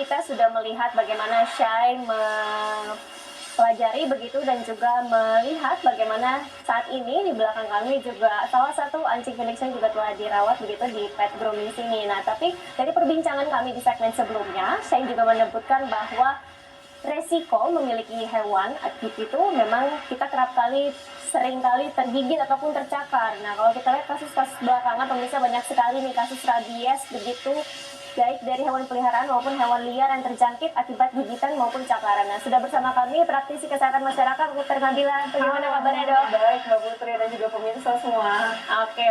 kita sudah melihat bagaimana Shine mempelajari begitu dan juga melihat bagaimana saat ini di belakang kami juga salah satu anjing milik Shine juga telah dirawat begitu di pet grooming sini. Nah, tapi dari perbincangan kami di segmen sebelumnya, Shine juga menyebutkan bahwa resiko memiliki hewan aktif itu memang kita kerap kali sering kali tergigit ataupun tercakar. Nah, kalau kita lihat kasus-kasus belakangan pemirsa banyak sekali nih kasus rabies begitu, baik dari hewan peliharaan maupun hewan liar yang terjangkit akibat gigitan maupun cakaran. Nah, sudah bersama kami praktisi kesehatan masyarakat Dr. Nabila. Bagaimana kabarnya, Dok? Baik, Mbak Putri dan juga pemirsa semua. Oke,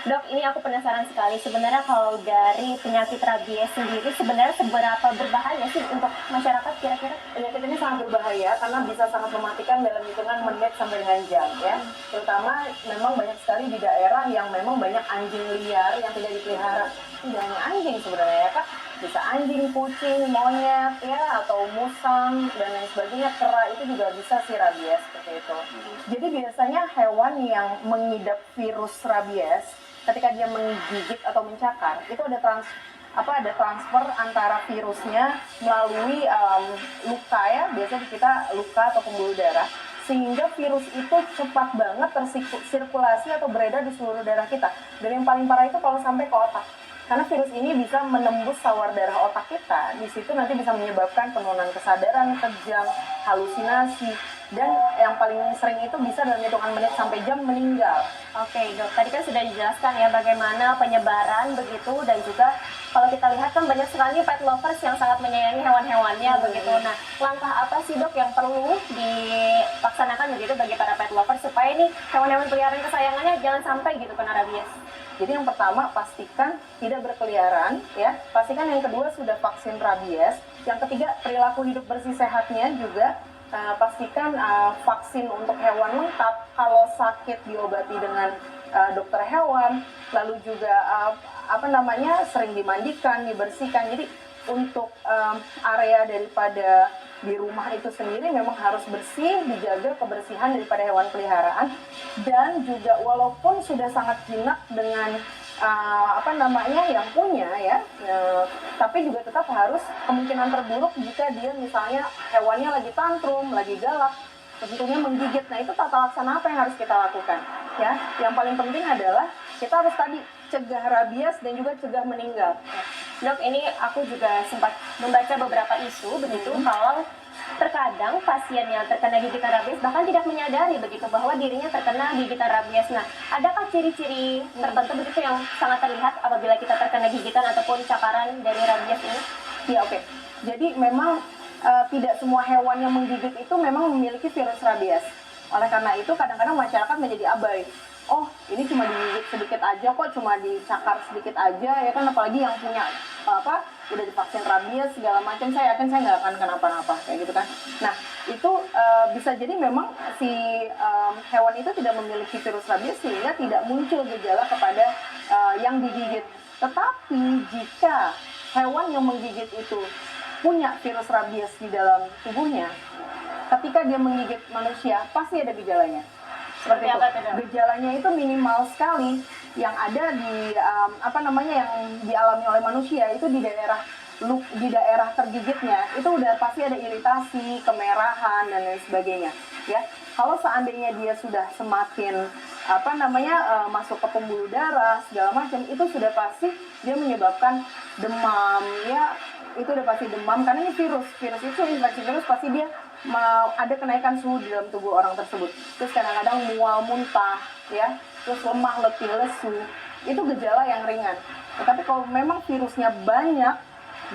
Dok, ini aku penasaran sekali. Sebenarnya kalau dari penyakit rabies sendiri, sebenarnya seberapa berbahaya sih untuk masyarakat kira-kira? Penyakit ini sangat berbahaya karena bisa sangat mematikan dalam hitungan menit sampai dengan jam ya. Terutama memang banyak sekali di daerah yang memang banyak anjing liar yang tidak dipelihara. Tidak hanya anjing sebenarnya ya Kak, bisa anjing, kucing, monyet ya, atau musang dan lain sebagainya, kera itu juga bisa sih rabies seperti itu. Jadi biasanya hewan yang mengidap virus rabies ketika dia menggigit atau mencakar itu ada transfer antara virusnya melalui luka ya, biasanya kita luka atau pembuluh darah, sehingga virus itu cepat banget tersirkulasi atau beredar di seluruh darah kita. Dan yang paling parah itu kalau sampai ke otak. Karena virus ini bisa menembus sawar darah otak kita, di situ nanti bisa menyebabkan penurunan kesadaran, kejang, halusinasi, dan yang paling sering itu bisa dalam hitungan menit sampai jam meninggal. Oke, Dok, tadi kan sudah dijelaskan ya bagaimana penyebaran begitu dan juga kalau kita lihat kan banyak sekali pet lovers yang sangat menyayangi hewan-hewannya begitu. Nah, langkah apa sih, Dok, yang perlu dilaksanakan begitu bagi para pet lovers supaya nih hewan-hewan peliharaan kesayangannya jangan sampai gitu kena rabies? Jadi yang pertama pastikan tidak berkeliaran ya. Pastikan yang kedua sudah vaksin rabies. Yang ketiga perilaku hidup bersih sehatnya juga. Pastikan vaksin untuk hewan lengkap. Kalau sakit diobati dengan dokter hewan. Lalu juga sering dimandikan, dibersihkan. Jadi untuk area daripada di rumah itu sendiri memang harus bersih, dijaga kebersihan daripada hewan peliharaan. Dan juga walaupun sudah sangat jinak dengan yang punya ya, tapi juga tetap harus kemungkinan terburuk jika dia misalnya hewannya lagi tantrum, lagi galak, tentunya menggigit. Nah, itu tata laksana apa yang harus kita lakukan ya? Yang paling penting adalah kita harus tadi cegah rabies dan juga cegah meninggal. Dok, ini aku juga sempat membaca beberapa isu begitu kalau terkadang pasien yang terkena gigitan rabies bahkan tidak menyadari begitu bahwa dirinya terkena gigitan rabies. Nah, adakah ciri-ciri tertentu begitu yang sangat terlihat apabila kita terkena gigitan ataupun cakaran dari rabies ini? Ya, oke. Jadi memang tidak semua hewan yang menggigit itu memang memiliki virus rabies. Oleh karena itu kadang-kadang masyarakat menjadi abai. Oh, ini cuma digigit sedikit aja kok, cuma dicakar sedikit aja ya kan, apalagi yang punya udah divaksin rabies segala macam, saya yakin saya nggak akan kenapa-napa kayak gitu kan. Nah, itu bisa jadi memang si hewan itu tidak memiliki virus rabies sehingga tidak muncul gejala kepada yang digigit. Tetapi jika hewan yang menggigit itu punya virus rabies di dalam tubuhnya, ketika dia menggigit manusia pasti ada gejalanya. Seperti itu. Gejalanya itu minimal sekali yang ada di yang dialami oleh manusia itu di daerah tergigitnya itu udah pasti ada iritasi, kemerahan dan lain sebagainya ya. Kalau seandainya dia sudah semakin masuk ke pembuluh darah segala macam, itu sudah pasti dia menyebabkan demam ya. Itu udah pasti demam karena ini virus itu infeksi virus, pasti dia ada kenaikan suhu di dalam tubuh orang tersebut. Terus kadang-kadang mual, muntah ya, terus lemah, letih, lesu, itu gejala yang ringan. Tetapi kalau memang virusnya banyak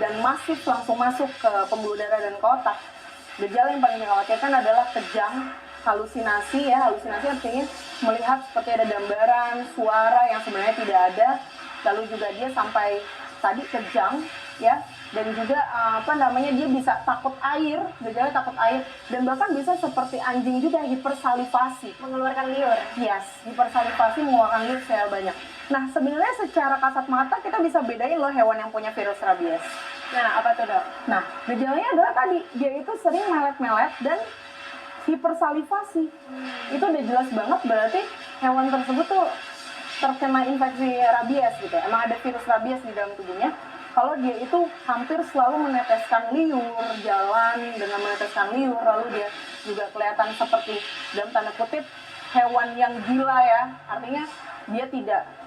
dan masif langsung masuk ke pembuluh darah dan ke otak, gejala yang paling dikhawatirkan adalah kejang, halusinasi ya. Halusinasi artinya melihat seperti ada gambaran, suara yang sebenarnya tidak ada. Lalu juga dia sampai tadi kejang ya, dan juga dia bisa takut air, gejala takut air, dan bahkan bisa seperti anjing juga hipersalivasi, mengeluarkan liur. Yes, hipersalivasi, mengeluarkan liur secara banyak. Nah, sebenarnya secara kasat mata kita bisa bedain loh hewan yang punya virus rabies. Nah, apa tuh, Dok? Nah, gejalanya adalah tadi dia itu sering melet-melet dan hipersalivasi. Itu udah jelas banget berarti hewan tersebut tuh terkena infeksi rabies gitu. Emang ada virus rabies di dalam tubuhnya. kalau dia itu hampir selalu meneteskan liur, jalan dengan meneteskan liur, lalu dia juga kelihatan seperti dalam tanda kutip hewan yang gila ya. Artinya dia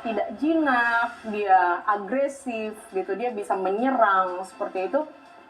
tidak jinak, dia agresif gitu, dia bisa menyerang seperti itu.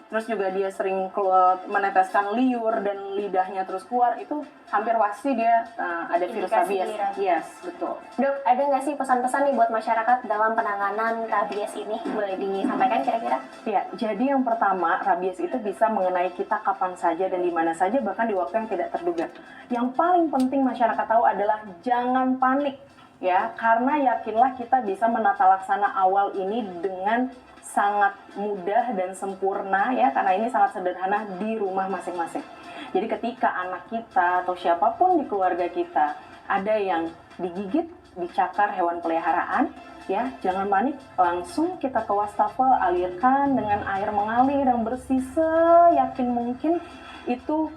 Terus juga dia sering keluar meneteskan liur dan lidahnya terus keluar, itu hampir pasti dia ada virus Indikasi rabies. rabies. Yes, betul. Dok, ada nggak sih pesan-pesan nih buat masyarakat dalam penanganan rabies ini? Boleh disampaikan kira-kira? Ya, jadi yang pertama, rabies itu bisa mengenai kita kapan saja dan di mana saja, bahkan di waktu yang tidak terduga. Yang paling penting masyarakat tahu adalah jangan panik ya, karena yakinlah kita bisa menata laksana awal ini dengan sangat mudah dan sempurna ya, karena ini sangat sederhana di rumah masing-masing. Jadi ketika anak kita atau siapapun di keluarga kita ada yang digigit, dicakar hewan peliharaan, ya jangan panik, langsung kita ke wastafel, alirkan dengan air mengalir yang bersih seyakin mungkin, itu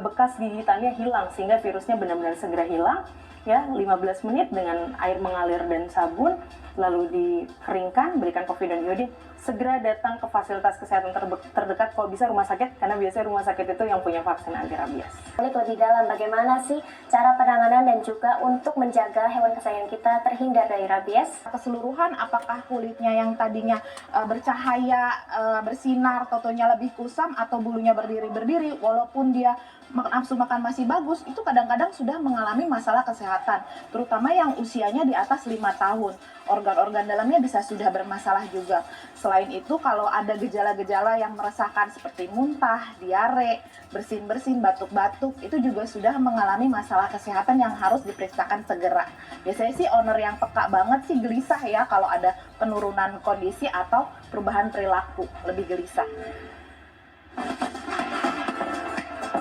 bekas gigitannya hilang sehingga virusnya benar-benar segera hilang. Ya, 15 menit dengan air mengalir dan sabun, lalu dikeringkan, berikan povidone iodin, segera datang ke fasilitas kesehatan terdekat, kalau bisa rumah sakit, karena biasanya rumah sakit itu yang punya vaksin anti rabies. Lebih dalam, bagaimana sih cara penanganan dan juga untuk menjaga hewan kesayangan kita terhindar dari rabies? Keseluruhan, apakah kulitnya yang tadinya bercahaya, bersinar, totonya lebih kusam, atau bulunya berdiri-berdiri, walaupun dia nafsu makan masih bagus, itu kadang-kadang sudah mengalami masalah kesehatan, terutama yang usianya di atas 5 tahun. Organ-organ dalamnya bisa sudah bermasalah juga. Selain itu, kalau ada gejala-gejala yang meresahkan seperti muntah, diare, bersin-bersin, batuk-batuk, itu juga sudah mengalami masalah kesehatan yang harus diperiksakan segera. Biasanya sih owner yang peka banget sih gelisah ya kalau ada penurunan kondisi atau perubahan perilaku, lebih gelisah.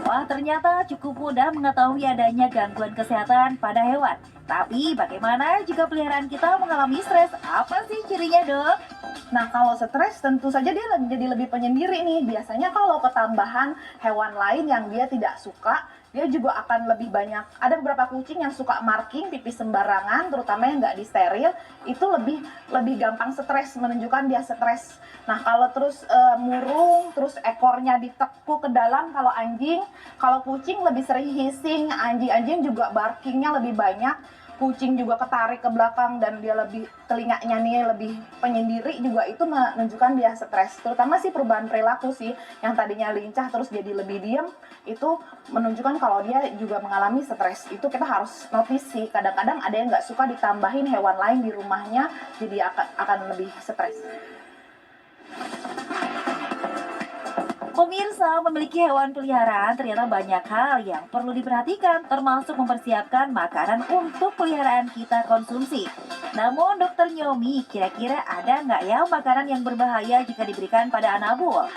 Wah, ternyata cukup mudah mengetahui adanya gangguan kesehatan pada hewan. Tapi bagaimana jika peliharaan kita mengalami stres? Apa sih cirinya, Dok? Nah, kalau stres tentu saja dia jadi lebih penyendiri nih. Biasanya kalau ketambahan hewan lain yang dia tidak suka, dia juga akan lebih banyak. Ada beberapa kucing yang suka marking, pipis sembarangan, terutama yang nggak disteril, itu lebih gampang stres, menunjukkan dia stres. Nah, kalau terus murung, terus ekornya ditekuk ke dalam, kalau anjing, kalau kucing lebih sering hissing, anjing juga barkingnya lebih banyak. Kucing juga ketarik ke belakang dan dia lebih, telinganya nih lebih penyendiri, juga itu menunjukkan dia stres. Terutama sih perubahan perilaku sih, yang tadinya lincah terus jadi lebih diam, itu menunjukkan kalau dia juga mengalami stres. Itu kita harus notice sih, kadang-kadang ada yang nggak suka ditambahin hewan lain di rumahnya, jadi akan lebih stres. Pemirsa, memiliki hewan peliharaan ternyata banyak hal yang perlu diperhatikan, termasuk mempersiapkan makanan untuk peliharaan kita konsumsi. Namun, Dokter Nyomi, kira-kira ada nggak ya makanan yang berbahaya jika diberikan pada anabul?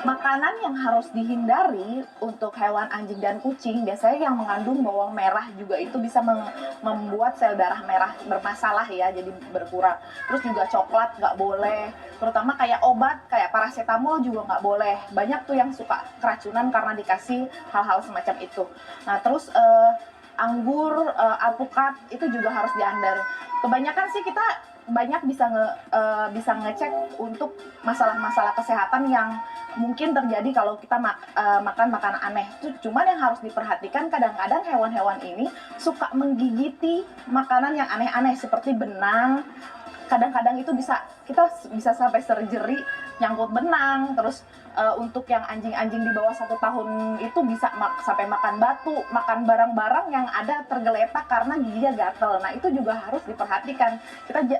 Makanan yang harus dihindari untuk hewan anjing dan kucing biasanya yang mengandung bawang merah, juga itu bisa membuat sel darah merah bermasalah ya, jadi berkurang. Terus juga coklat nggak boleh, terutama kayak obat kayak paracetamol juga nggak boleh. Banyak tuh yang suka keracunan karena dikasih hal-hal semacam itu. Nah, terus anggur, alpukat itu juga harus dihindari. Kebanyakan sih kita banyak bisa ngecek untuk masalah-masalah kesehatan yang mungkin terjadi kalau kita makan makanan aneh. Cuman yang harus diperhatikan, kadang-kadang hewan-hewan ini suka menggigiti makanan yang aneh-aneh seperti benang. Kadang-kadang itu kita bisa sampai surgery nyangkut benang. Terus untuk yang anjing-anjing di bawah 1 tahun itu bisa sampai makan batu, makan barang-barang yang ada tergeletak karena giginya gatel. Nah, itu juga harus diperhatikan.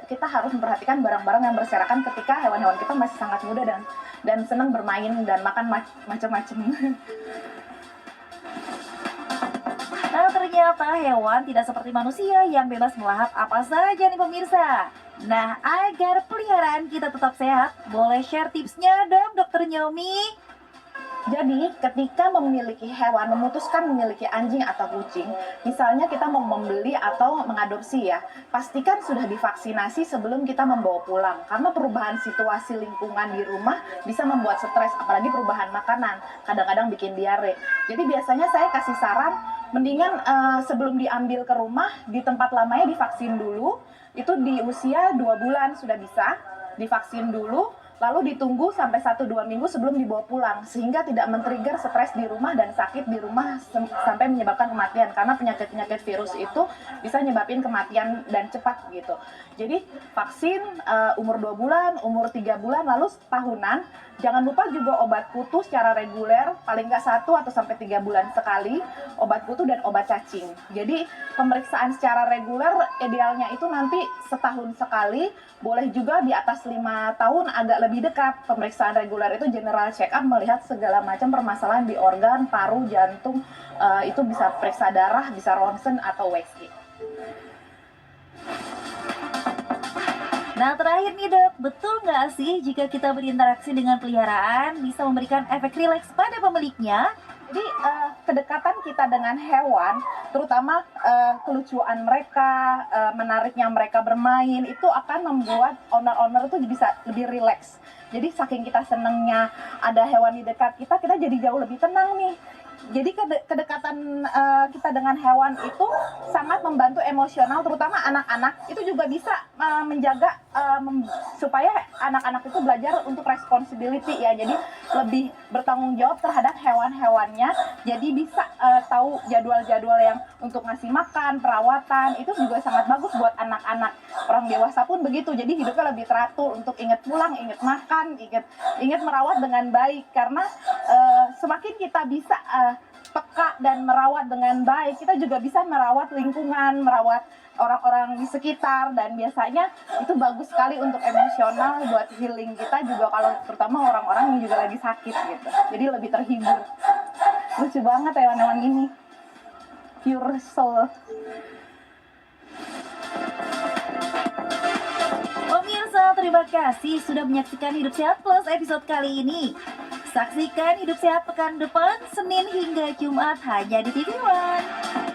Kita harus memperhatikan barang-barang yang berserakan ketika hewan-hewan kita masih sangat muda dan senang bermain dan makan macam-macam. Nah, ternyata hewan tidak seperti manusia yang bebas melahap apa saja nih pemirsa. Nah, agar peliharaan kita tetap sehat, boleh share tipsnya dong, Dokter Nyomi? Jadi, ketika memutuskan memiliki anjing atau kucing, misalnya kita mau membeli atau mengadopsi ya, pastikan sudah divaksinasi sebelum kita membawa pulang. Karena perubahan situasi lingkungan di rumah bisa membuat stres, apalagi perubahan makanan, kadang-kadang bikin diare. Jadi biasanya saya kasih saran, mendingan sebelum diambil ke rumah, di tempat lamanya divaksin dulu, itu di usia 2 bulan sudah bisa divaksin dulu. lalu ditunggu sampai 1-2 minggu sebelum dibawa pulang, sehingga tidak men-trigger stres di rumah dan sakit di rumah sampai menyebabkan kematian, karena penyakit-penyakit virus itu bisa nyebabin kematian dan cepat gitu. Jadi vaksin umur 2 bulan, umur 3 bulan, lalu tahunan. Jangan lupa juga obat kutu secara reguler, paling nggak 1 atau sampai 3 bulan sekali, obat kutu dan obat cacing. Jadi pemeriksaan secara reguler idealnya itu nanti setahun sekali, boleh juga di atas 5 tahun agak lebih dekat. Pemeriksaan reguler itu general check up, melihat segala macam permasalahan di organ, paru, jantung, itu bisa periksa darah, bisa ronsen atau USG. Nah terakhir nih dok, betul nggak sih jika kita berinteraksi dengan peliharaan bisa memberikan efek rileks pada pemiliknya? Jadi kedekatan kita dengan hewan, terutama kelucuan mereka, menariknya mereka bermain, itu akan membuat owner-owner itu bisa lebih rileks. Jadi saking kita senengnya ada hewan di dekat kita, kita jadi jauh lebih tenang nih. Jadi kedekatan kita dengan hewan itu sangat membantu emosional, terutama anak-anak. Itu juga bisa menjaga supaya anak-anak itu belajar untuk responsibility ya. Jadi lebih bertanggung jawab terhadap hewan-hewannya. Jadi bisa tahu jadwal-jadwal yang untuk ngasih makan, perawatan. Itu juga sangat bagus buat anak-anak. Orang dewasa pun begitu. Jadi hidupnya lebih teratur untuk ingat pulang, ingat makan, ingat merawat dengan baik. Karena semakin kita bisa peka dan merawat dengan baik, kita juga bisa merawat lingkungan, merawat orang-orang di sekitar, dan biasanya itu bagus sekali untuk emosional, buat healing kita juga, kalau terutama orang-orang yang juga lagi sakit gitu. Jadi lebih terhibur. Lucu banget hewan-hewan ini, pure soul. Pemirsa, terima kasih sudah menyaksikan Hidup Sehat Plus episode kali ini. Saksikan Hidup Sehat pekan depan, Senin hingga Jumat hanya di TV One.